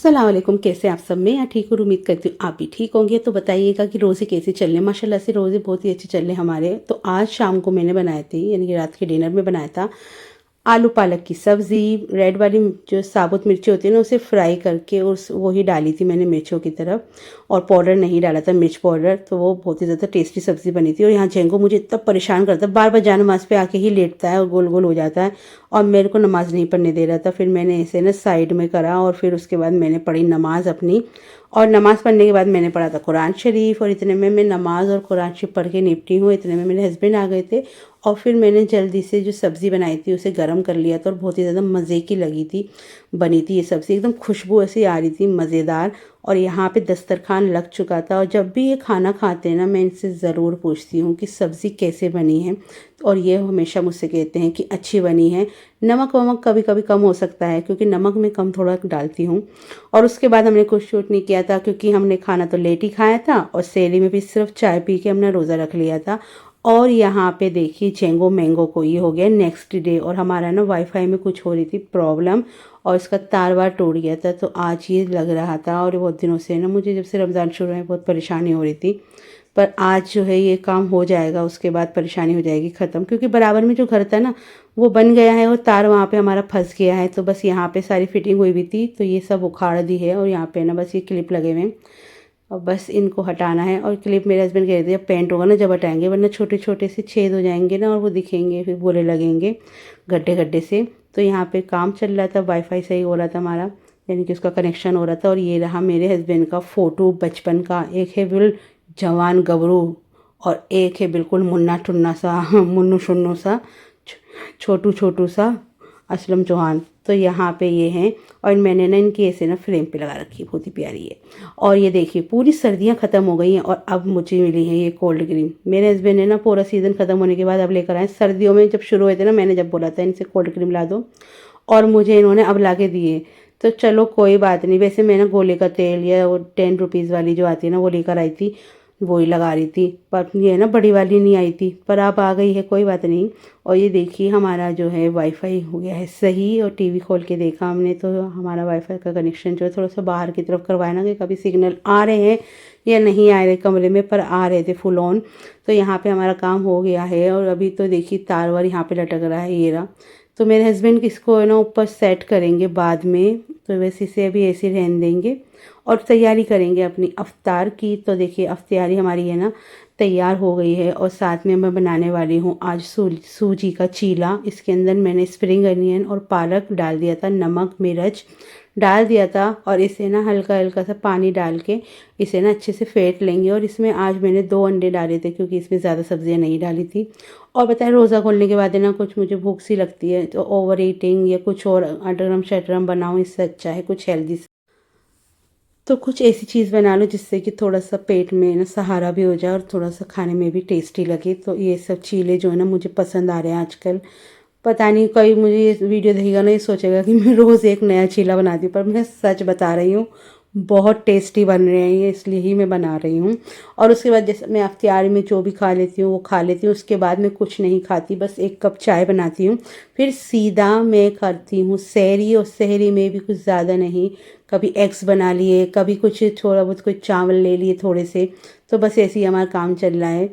अस्सलाम वालेकुम। कैसे आप सब? मैं यहाँ ठीक हूँ, उम्मीद करती हूँ आप भी ठीक होंगे। तो बताइएगा कि रोज़े कैसे चल रहे हैं। माशाल्लाह से रोज़े बहुत ही अच्छे चल रहे हैं हमारे। तो आज शाम को मैंने बनाए थे, यानी कि रात के डिनर में बनाया था आलू पालक की सब्ज़ी। रेड वाली जो साबुत मिर्ची होती है ना, उसे फ्राई करके उस वही डाली थी मैंने मिर्चों की तरफ, और पाउडर नहीं डाला था, मिर्च पाउडर। तो वो बहुत ही ज़्यादा टेस्टी सब्ज़ी बनी थी। और यहाँ जेंगो मुझे इतना परेशान करता है, बार बार जा नमाज़ पे आके ही लेटता है और गोल गोल हो जाता है, और मेरे को नमाज़ नहीं पढ़ने दे रहा था। फिर मैंने इसे ना साइड में करा, और फिर उसके बाद मैंने पढ़ी नमाज़ अपनी। और नमाज़ पढ़ने के बाद मैंने पढ़ा था कुरान शरीफ। और इतने में मैं नमाज़ और कुरान शरीफ पढ़ के निपटी हूँ, इतने में मेरे हस्बैंड आ गए थे। और फिर मैंने जल्दी से जो सब्ज़ी बनाई थी उसे गर्म कर लिया था, और बहुत ही ज़्यादा मज़े की लगी थी, बनी थी ये सब्ज़ी। एकदम खुशबू ऐसी आ रही थी, मज़ेदार। और यहाँ पे दस्तरखान लग चुका था। और जब भी ये खाना खाते हैं ना, मैं इनसे ज़रूर पूछती हूँ कि सब्ज़ी कैसे बनी है, और ये हमेशा मुझसे कहते हैं कि अच्छी बनी है। नमक वमक कभी कभी कम हो सकता है, क्योंकि नमक मैं कम थोड़ा डालती हूँ। और उसके बाद हमने कुछ शूट नहीं किया था, क्योंकि हमने खाना तो लेट ही खाया था, और सेली में भी सिर्फ चाय पी के हमने रोज़ा रख लिया था। और यहाँ पे देखिए जेंगो मैंगो को ये हो गया नेक्स्ट डे, और हमारा ना वाईफाई में कुछ हो रही थी प्रॉब्लम, और इसका तार वार टूट गया था। तो आज ये लग रहा था, और बहुत दिनों से ना मुझे जब से रमज़ान शुरू है बहुत परेशानी हो रही थी। पर आज जो है ये काम हो जाएगा, उसके बाद परेशानी हो जाएगी ख़त्म। क्योंकि बराबर में जो घर था ना, वो बन गया है, और तार वहाँ पे हमारा फंस गया है। तो बस यहाँ पे सारी फिटिंग हुई भी थी, तो ये सब उखाड़ दी है। और यहाँ पे ना बस ये क्लिप लगे हुए हैं, और बस इनको हटाना है। और क्लिप मेरे हस्बैंड कह रहे थे जब पेंट होगा ना जब हटाएंगे, वरना छोटे छोटे से छेद हो जाएंगे ना, और वो दिखेंगे, फिर बुरे लगेंगे गड्ढे गड्ढे से। तो यहाँ पे काम चल रहा था, वाईफाई सही हो रहा था हमारा, यानी कि उसका कनेक्शन हो रहा था। और ये रहा मेरे हस्बैंड का फ़ोटो बचपन का। एक है बिल्कुल जवान गबरू, और एक है बिल्कुल मुन्ना टुन्ना सा मुन्नू शुन्नू सा, छोटू छोटू सा असलम चौहान। तो यहाँ पे ये हैं, और मैंने ना इनकी ऐसे ना फ्रेम पे लगा रखी है, बहुत ही प्यारी है। और ये देखिए पूरी सर्दियाँ ख़त्म हो गई हैं, और अब मुझे मिली है ये कोल्ड क्रीम। मेरे हस्बैंड ने ना पूरा सीज़न ख़त्म होने के बाद अब लेकर आए। सर्दियों में जब शुरू हुए थे ना, मैंने जब बोला था इनसे कोल्ड क्रीम ला दो, और मुझे इन्होंने अब ला के दिए। तो चलो कोई बात नहीं। वैसे मैं ना गोले का तेल या वो 10 रुपीज़ वाली जो आती है ना, वो लेकर आई थी, वही लगा रही थी। पर ये ना बड़ी वाली नहीं आई थी, पर अब आ गई है, कोई बात नहीं। और ये देखिए हमारा जो है वाईफाई हो गया है सही। और टीवी खोल के देखा हमने, तो हमारा वाईफाई का कनेक्शन जो है थोड़ा सा बाहर की तरफ करवाया ना, कि कभी सिग्नल आ रहे हैं या नहीं आ रहे कमरे में, पर आ रहे थे फुल ऑन। तो यहाँ पे हमारा काम हो गया है। और अभी तो देखिए तार वार यहाँ पे लटक रहा है, ये रहा। तो मेरे हस्बैंड किसको है ना ऊपर सेट करेंगे बाद में, तो वैसे से अभी ऐसे रहने देंगे, और तैयारी करेंगे अपनी अफ्तार की। तो देखिए अफ्तारी हमारी है ना तैयार हो गई है। और साथ में मैं बनाने वाली हूँ आज सूजी का चीला। इसके अंदर मैंने स्प्रिंग अनियन और पालक डाल दिया था, नमक मिर्च डाल दिया था, और इसे ना हल्का हल्का सा पानी डाल के इसे ना अच्छे से फेंट लेंगे। और इसमें आज मैंने 2 अंडे डाले थे, क्योंकि इसमें ज़्यादा सब्जियां नहीं डाली थी। और बताएं रोज़ा खोलने के बाद है ना कुछ मुझे भूख सी लगती है, तो ओवर ईटिंग या कुछ और अटरम शटरम बनाऊँ, इससे अच्छा है कुछ हेल्दी। तो कुछ ऐसी चीज़ बना लो जिससे कि थोड़ा सा पेट में ना सहारा भी हो जाए, और थोड़ा सा खाने में भी टेस्टी लगे। तो ये सब चीले जो है ना मुझे पसंद आ रहे हैं आजकल। पता नहीं कोई मुझे ये वीडियो देखेगा ना, ये सोचेगा कि मैं रोज़ एक नया चीला बनाती हूँ, पर मैं सच बता रही हूँ बहुत टेस्टी बन रहे हैं ये, इसलिए ही मैं बना रही हूँ। और उसके बाद जैसे मैं अफ्तारी में जो भी खा लेती हूँ वो खा लेती हूँ, उसके बाद मैं कुछ नहीं खाती, बस 1 कप चाय बनाती हूँ। फिर सीधा मैं करती हूँ सहरी, और सहरी में भी कुछ ज़्यादा नहीं, कभी एग्स बना लिए, कभी कुछ थोड़ा बहुत कुछ चावल ले लिए थोड़े से। तो बस ऐसे ही हमारा काम चल रहा है।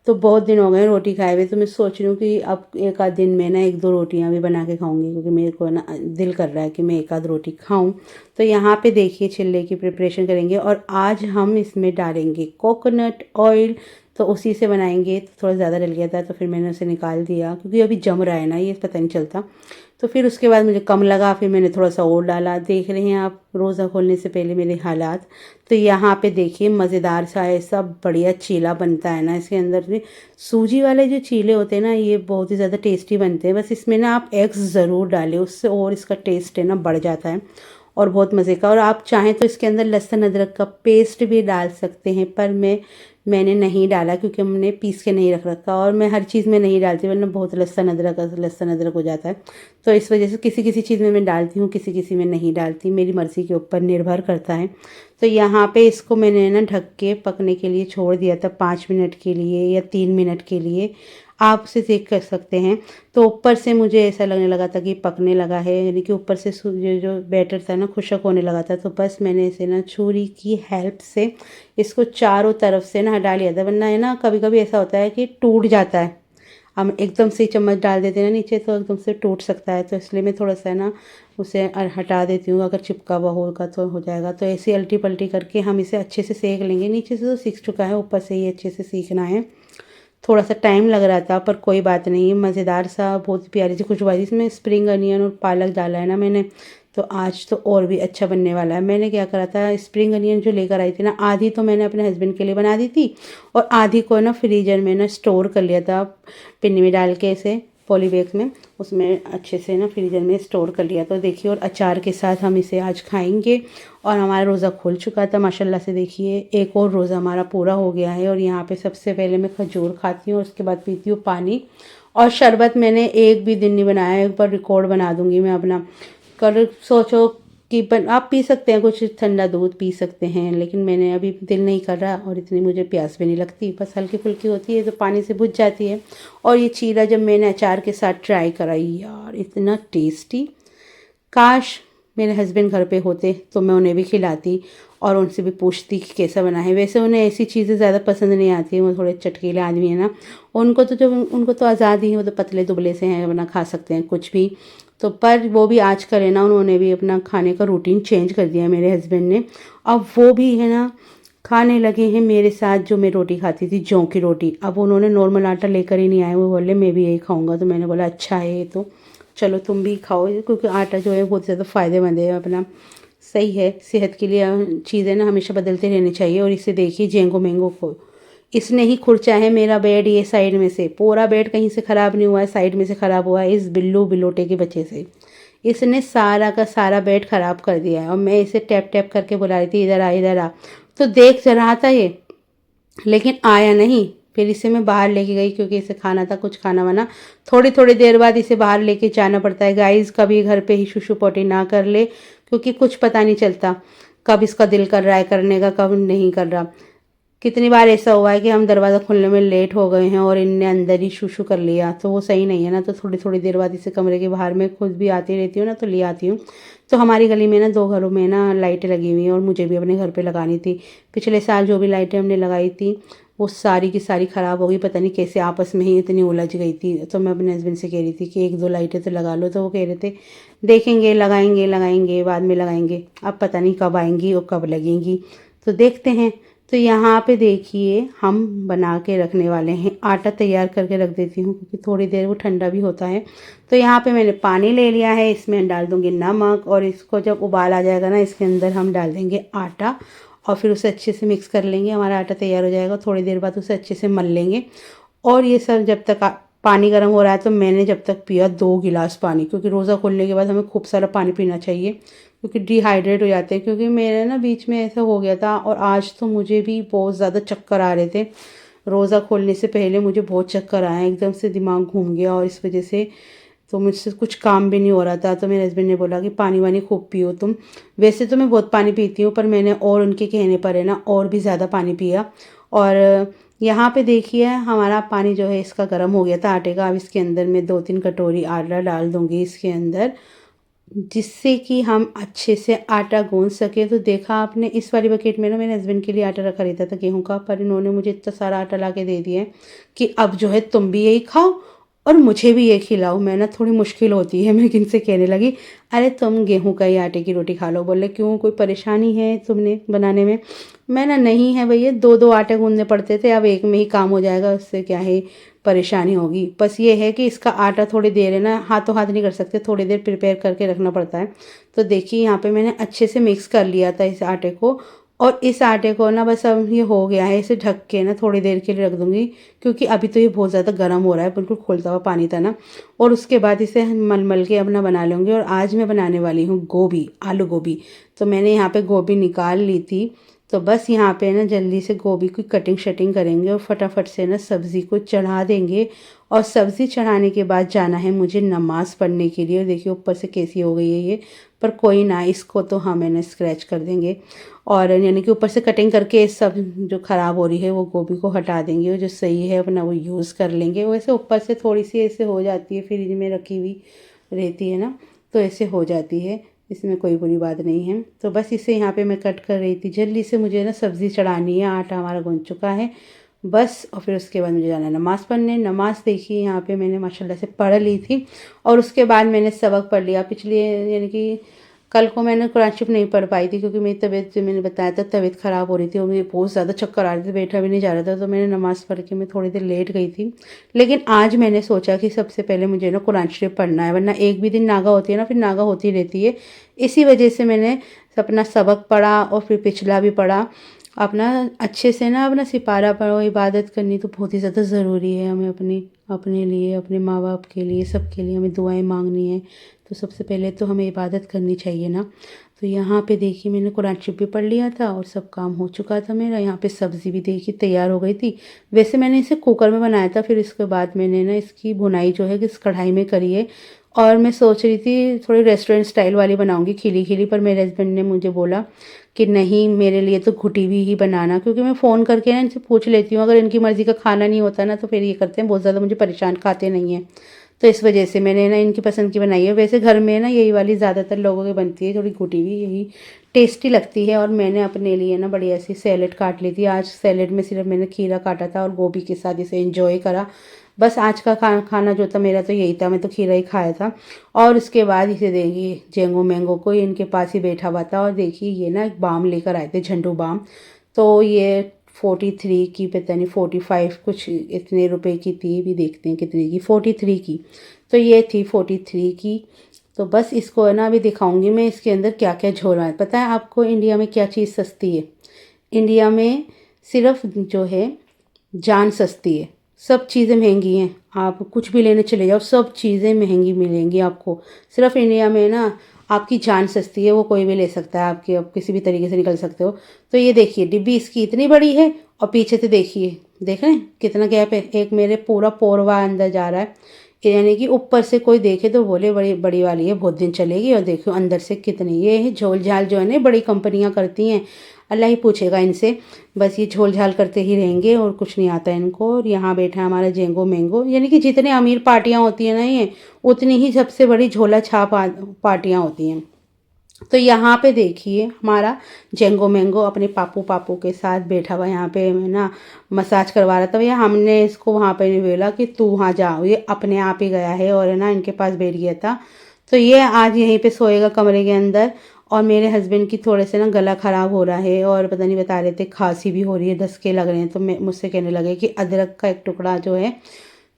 तो बहुत दिन हो गए रोटी खाए हुए, तो मैं सोच रही हूँ कि अब एक आध दिन में ना 1-2 रोटियाँ भी बना के खाऊंगी, क्योंकि मेरे को ना दिल कर रहा है कि मैं एक आध रोटी खाऊं। तो यहाँ पे देखिए चिल्ले की प्रिपरेशन करेंगे, और आज हम इसमें डालेंगे कोकोनट ऑयल। तो उसी से बनाएंगे। तो थोड़ा ज़्यादा डल गया था, तो फिर मैंने उसे निकाल दिया, क्योंकि अभी जम रहा है ना, ये पता नहीं चलता। तो फिर उसके बाद मुझे कम लगा, फिर मैंने थोड़ा सा और डाला। देख रहे हैं आप रोज़ा खोलने से पहले मेरे हालात। तो यहाँ पे देखिए मज़ेदार सा ऐसा बढ़िया चीला बनता है ना, इसके अंदर से सूजी वाले जो चीले होते हैं ना, ये बहुत ही ज़्यादा टेस्टी बनते हैं। बस इसमें ना आप एग्स ज़रूर डालें, उससे और इसका टेस्ट है ना बढ़ जाता है, और बहुत मज़े का। और आप चाहें तो इसके अंदर लहसुन अदरक का पेस्ट भी डाल सकते हैं, पर मैंने नहीं डाला, क्योंकि हमने पीस के नहीं रख रखा। और मैं हर चीज़ में नहीं डालती, वरना बहुत लहसुन अदरक हो जाता है। तो इस वजह से किसी किसी चीज़ में मैं डालती हूँ, किसी किसी में नहीं डालती, मेरी मर्ज़ी के ऊपर निर्भर करता है। तो यहाँ पे इसको मैंने ना ढक के पकने के लिए छोड़ दिया था 5 मिनट के लिए या 3 मिनट के लिए। आप उसे देख कर सकते हैं। तो ऊपर से मुझे ऐसा लगने लगा था कि पकने लगा है, यानी कि ऊपर से ये जो बैटर था ना खुशक होने लगा था। तो बस मैंने इसे ना छुरी की हेल्प से इसको चारों तरफ से ना हटा लिया था, वरना है ना कभी कभी ऐसा होता है कि टूट जाता है। हम एकदम से चम्मच डाल देते हैं ना नीचे तो एकदम से टूट सकता है, तो इसलिए मैं थोड़ा सा ना उसे हटा देती हूँ। अगर चिपका हुआ होगा तो हो जाएगा। तो ऐसे अल्टी पल्टी करके हम इसे अच्छे से सेक लेंगे। नीचे से तो सीख चुका है, ऊपर से ही अच्छे से सीखना है। थोड़ा सा टाइम लग रहा था पर कोई बात नहीं, मज़ेदार सा बहुत प्यारी सी खुशबू आ रही। इसमें स्प्रिंग अनियन और पालक डाला है ना मैंने, तो आज तो और भी अच्छा बनने वाला है। मैंने क्या करा था, स्प्रिंग अनियन जो लेकर आई थी ना, आधी तो मैंने अपने हस्बैंड के लिए बना दी थी और आधी को ना फ्रीजर में ना स्टोर कर लिया था, पिन्नी में डाल के ऐसे पॉली बैग में, उसमें अच्छे से ना फ्रीजर में स्टोर कर लिया। तो देखिए, और अचार के साथ हम इसे आज खाएंगे। और हमारा रोज़ा खुल चुका था माशाल्लाह से। देखिए, एक और रोज़ा हमारा पूरा हो गया है। और यहाँ पे सबसे पहले मैं खजूर खाती हूँ और उसके बाद पीती हूँ पानी। और शरबत मैंने एक भी दिन नहीं बनाया, एक बार रिकॉर्ड बना दूँगी मैं अपना। कर सोचो कि आप पी सकते हैं, कुछ ठंडा दूध पी सकते हैं, लेकिन मैंने अभी दिल नहीं कर रहा और इतनी मुझे प्यास भी नहीं लगती, बस हल्की फुल्की होती है तो पानी से बुझ जाती है। और ये चीला जब मैंने अचार के साथ ट्राई कराई यार, इतना टेस्टी, काश मेरे हस्बैंड घर पे होते तो मैं उन्हें भी खिलाती और उनसे भी पूछती कि कैसा बना है। वैसे उन्हें ऐसी चीज़ें ज़्यादा पसंद नहीं आती, वो थोड़े चटकीले आदमी है ना। उनको तो आज़ादी है, वो तो पतले दुबले से हैं, वरना खा सकते हैं कुछ भी। तो पर वो भी आजकल है ना, उन्होंने भी अपना खाने का रूटीन चेंज कर दिया है मेरे हस्बैंड ने। अब वो भी है ना खाने लगे हैं मेरे साथ जो मैं रोटी खाती थी, जौ की रोटी। अब उन्होंने नॉर्मल आटा लेकर ही नहीं आए, वो बोले मैं भी यही खाऊंगा। तो मैंने बोला अच्छा है ये तो, चलो तुम भी खाओ, क्योंकि आटा जो है बहुत ज़्यादा फ़ायदेमंद है अपना, सही है सेहत के लिए। चीज़ें ना हमेशा बदलते रहनी चाहिए। और इसे देखिए जेंगो मैंगो को, इसने ही खुरचा है मेरा बेड। ये साइड में से पूरा बेड कहीं से ख़राब नहीं हुआ है, साइड में से ख़राब हुआ है इस बिल्लू बिलोटे के बच्चे से। इसने सारा का सारा बेड ख़राब कर दिया है। और मैं इसे टैप टैप करके बुला रही थी, इधर आ इधर आ, तो देख रहा था ये, लेकिन आया नहीं। फिर इसे मैं बाहर लेके गई, क्योंकि इसे खाना था कुछ खाना वाना। थोड़ी थोड़ी देर बाद इसे बाहर लेके जाना पड़ता है गाइस। कभी घर पे ही शुशु पोटी ना कर ले, क्योंकि कुछ पता नहीं चलता कब इसका दिल कर रहा है करने का, कब नहीं कर रहा। कितनी बार ऐसा हुआ है कि हम दरवाज़ा खोलने में लेट हो गए हैं और इनने अंदर ही शूशू कर लिया, तो वो सही नहीं है ना। तो थोड़ी थोड़ी देर बाद इसे कमरे के बाहर में खुद भी आती रहती हूँ ना, तो ले आती हूँ। तो हमारी गली में ना 2 घरों में ना लाइटें लगी हुई हैं और मुझे भी अपने घर पे लगानी थी। पिछले साल जो भी लाइटें हमने लगाई थी वो सारी की सारी ख़राब हो गई, पता नहीं कैसे आपस में ही इतनी उलझ गई थी। तो मैं अपने हस्बैंड से कह रही थी कि 1-2 लाइटें तो लगा लो, तो वो कह रहे थे देखेंगे, लगाएंगे लगाएंगे बाद में लगाएंगे, अब पता नहीं कब आएंगी और कब लगेंगी, तो देखते हैं। तो यहाँ पे देखिए हम बना के रखने वाले हैं, आटा तैयार करके रख देती हूँ क्योंकि थोड़ी देर वो ठंडा भी होता है। तो यहाँ पे मैंने पानी ले लिया है, इसमें डाल दूँगी नमक और इसको जब उबाल आ जाएगा ना, इसके अंदर हम डाल देंगे आटा और फिर उसे अच्छे से मिक्स कर लेंगे। हमारा आटा तैयार हो जाएगा, थोड़ी देर बाद उसे अच्छे से मल लेंगे। और ये सब जब तक पानी गर्म हो रहा है, तो मैंने जब तक पिया 2 गिलास पानी, क्योंकि रोज़ा खोलने के बाद हमें खूब सारा पानी पीना चाहिए, क्योंकि डिहाइड्रेट हो जाते हैं। क्योंकि मेरे ना बीच में ऐसा हो गया था और आज तो मुझे भी बहुत ज़्यादा चक्कर आ रहे थे। रोज़ा खोलने से पहले मुझे बहुत चक्कर आया, एकदम से दिमाग घूम गया और इस वजह से तो मुझसे कुछ काम भी नहीं हो रहा था। तो मेरे हस्बैंड ने बोला कि पानी वानी खूब पियो तुम। वैसे तो मैं बहुत पानी पीती हूँ, पर मैंने और उनके कहने पर है ना और भी ज़्यादा पानी पिया। और यहाँ पे देखिए हमारा पानी जो है इसका गर्म हो गया था आटे का। अब इसके अंदर मैं 2-3 कटोरी आटा डाल दूँगी इसके अंदर, जिससे कि हम अच्छे से आटा गूँथ सकें। तो देखा आपने, इस वाली बकेट में ना मेरे हस्बैंड के लिए आटा रखा रहता था गेहूँ का, पर इन्होंने मुझे इतना सारा आटा ला के दे दिया है कि अब जो है तुम भी यही खाओ और मुझे भी ये खिलाओ। मैं ना थोड़ी मुश्किल होती है, मैं किनसे कहने लगी अरे तुम गेहूं का ही आटे की रोटी खा लो। बोले क्यों, कोई परेशानी है तुमने बनाने में? मैं ना नहीं है भैया, 2-2 आटे गूंदने पड़ते थे, अब एक में ही काम हो जाएगा, उससे क्या है परेशानी होगी। बस ये है कि इसका आटा थोड़ी देर है ना हाथों हाथ नहीं कर सकते, थोड़ी देर प्रिपेयर करके रखना पड़ता है। तो देखिए यहाँ पे मैंने अच्छे से मिक्स कर लिया था इस आटे को। और इस आटे को ना बस अब ये हो गया है, इसे ढक के ना थोड़ी देर के लिए रख दूँगी, क्योंकि अभी तो ये बहुत ज़्यादा गर्म हो रहा है, बिल्कुल खौलता हुआ पानी था ना। और उसके बाद इसे मल मल के अपना बना लूँगी। और आज मैं बनाने वाली हूँ गोभी, आलू गोभी। तो मैंने यहाँ पे गोभी निकाल ली थी, तो बस यहाँ पे ना जल्दी से गोभी की कटिंग शटिंग करेंगे और फटाफट से ना सब्ज़ी को चढ़ा देंगे। और सब्ज़ी चढ़ाने के बाद जाना है मुझे नमाज़ पढ़ने के लिए। और देखिए ऊपर से कैसी हो गई है ये, पर कोई ना, इसको तो हम है ना स्क्रैच कर देंगे। और यानी कि ऊपर से कटिंग करके सब जो ख़राब हो रही है वो गोभी को हटा देंगे, और जो सही है अपना वो यूज़ कर लेंगे। वैसे ऊपर से थोड़ी सी ऐसे हो जाती है, फ्रिज में रखी हुई रहती है ना, तो ऐसे हो जाती है, इसमें कोई बुरी बात नहीं है। तो बस इसे यहाँ पे मैं कट कर रही थी, जल्दी से मुझे ना सब्ज़ी चढ़ानी है। आटा हमारा गूंथ चुका है बस। और फिर उसके बाद मुझे जाना है नमाज़ पढ़ने। नमाज़ देखिए यहाँ पे मैंने माशाल्लाह से पढ़ ली थी, और उसके बाद मैंने सबक पढ़ लिया। पिछले यानी कि कल को मैंने कुरान शरीफ नहीं पढ़ पाई थी, क्योंकि मेरी तबीयत, जो मैंने बताया था, तबीयत ख़राब हो रही थी और मुझे बहुत ज़्यादा चक्कर आ रहे थे, बैठा भी नहीं जा रहा था। तो मैंने नमाज़ पढ़ के मैं थोड़ी देर लेट गई थी। लेकिन आज मैंने सोचा कि सबसे पहले मुझे ना कुरान शरीफ पढ़ना है, वरना एक भी दिन नागा होती है ना, फिर नागा होती रहती है। इसी वजह से मैंने अपना सबक पढ़ा और फिर पिछला भी पढ़ा। अपना अच्छे से ना अपना सिपारा पढ़ो। इबादत करनी तो बहुत ही ज़्यादा ज़रूरी है हमें, अपने लिए, अपने माँ बाप के लिए, सबके लिए हमें दुआएं मांगनी है। तो सबसे पहले तो हमें इबादत करनी चाहिए ना। तो यहाँ पे देखिए मैंने कुरान शरीफ भी पढ़ लिया था और सब काम हो चुका था मेरा। यहाँ पे सब्ज़ी भी देखिए तैयार हो गई थी। वैसे मैंने इसे कुकर में बनाया था, फिर इसके बाद मैंने ना इसकी भुनाई जो है इस कढ़ाई में करी है। और मैं सोच रही थी थोड़ी रेस्टोरेंट स्टाइल वाली बनाऊंगी, खिली खिली, पर मेरे हस्बैंड ने मुझे बोला कि नहीं, मेरे लिए तो घुटी हुई ही बनाना। क्योंकि मैं फ़ोन करके ना इनसे पूछ लेती हूँ, अगर इनकी मर्ज़ी का खाना नहीं होता ना तो फिर ये करते हैं बहुत ज़्यादा मुझे परेशान, खाते नहीं हैं। तो इस वजह से मैंने ना इनकी पसंद की बनाई है। वैसे घर में ना यही वाली ज़्यादातर लोगों की बनती है, थोड़ी घुटी हुई, यही टेस्टी लगती है। और मैंने अपने लिए ना बढ़िया सी सैलेड काट ली थी। आज सैलेड में सिर्फ मैंने खीरा काटा था और गोभी के साथ इसे एंजॉय करा। बस आज का खाना जो था मेरा तो यही था, मैं तो खीरा ही खाया था। और उसके बाद इसे देखिए जेंगो मैंगो को इनके पास ही बैठा हुआ था। और देखिए ये ना एक बाम लेकर आए थे, झंडू बाम। तो ये 43 की, पता नहीं 45 कुछ इतने रुपए की थी, भी देखते हैं कितने की, 43 की। तो ये थी 43 की। तो बस इसको है ना अभी दिखाऊंगी मैं इसके अंदर क्या क्या झोल है। पता है आपको इंडिया में क्या चीज़ सस्ती है? इंडिया में सिर्फ जो है जान सस्ती है, सब चीज़ें महंगी हैं। आप कुछ भी लेने चले जाओ, सब चीज़ें महंगी मिलेंगी आपको। सिर्फ इंडिया में ना आपकी जान सस्ती है, वो कोई भी ले सकता है आपकी, आप किसी भी तरीके से निकल सकते हो। तो ये देखिए डिब्बी इसकी इतनी बड़ी है, और पीछे से देखिए, देख रहे हैं कितना गैप है, एक मेरे पूरा पोरवा अंदर जा रहा है। यानी कि ऊपर से कोई देखे तो बोले बड़ी बड़ी वाली है, बहुत दिन चलेगी। और देखो अंदर से कितनी, ये है झोल झाल जो है ना बड़ी कंपनियां करती हैं, अल्लाह ही पूछेगा इनसे। बस ये झोल झाल करते ही रहेंगे और कुछ नहीं आता इनको। और यहाँ बैठा है हमारा जेंगो मैंगो। यानी कि जितने अमीर पार्टियाँ होती हैं ना, ये उतनी ही सबसे बड़ी झोला छाप पार्टियाँ होती हैं। तो यहाँ पे देखिए हमारा जेंगो मैंगो अपने पापू पापू के साथ बैठा हुआ यहाँ पे ना मसाज करवा रहा था। भैया हमने इसको वहाँ पे नहीं बोला कि तू वहाँ जाओ, ये अपने आप ही गया है और है ना इनके पास बैठ गया था। तो ये आज यहीं पे सोएगा कमरे के अंदर। और मेरे हस्बैंड की थोड़े से ना गला ख़राब हो रहा है, और पता नहीं बता रहे थे खांसी भी हो रही है, दसके लग रहे हैं। तो मैं मुझसे कहने लगे कि अदरक का एक टुकड़ा जो है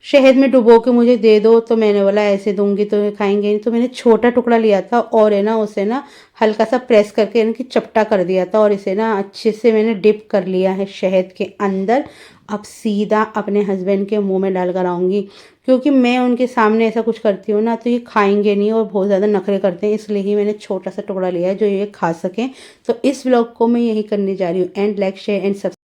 शहद में डुबो के मुझे दे दो। तो मैंने बोला ऐसे दूंगी तो खाएंगे नहीं। तो मैंने छोटा टुकड़ा लिया था और है ना उसे ना हल्का सा प्रेस करके इनकी चपटा कर दिया था, और इसे ना अच्छे से मैंने डिप कर लिया है शहद के अंदर। अब सीधा अपने हस्बैंड के मुंह में डाल कर आऊँगी, क्योंकि मैं उनके सामने ऐसा कुछ करती हूँ ना तो ये खाएंगे नहीं और बहुत ज़्यादा नखरे करते हैं। इसलिए ही मैंने छोटा सा टुकड़ा लिया है जो ये खा सकें। तो इस व्लॉग को मैं यही करने जा रही हूँ। And like share and subscribe.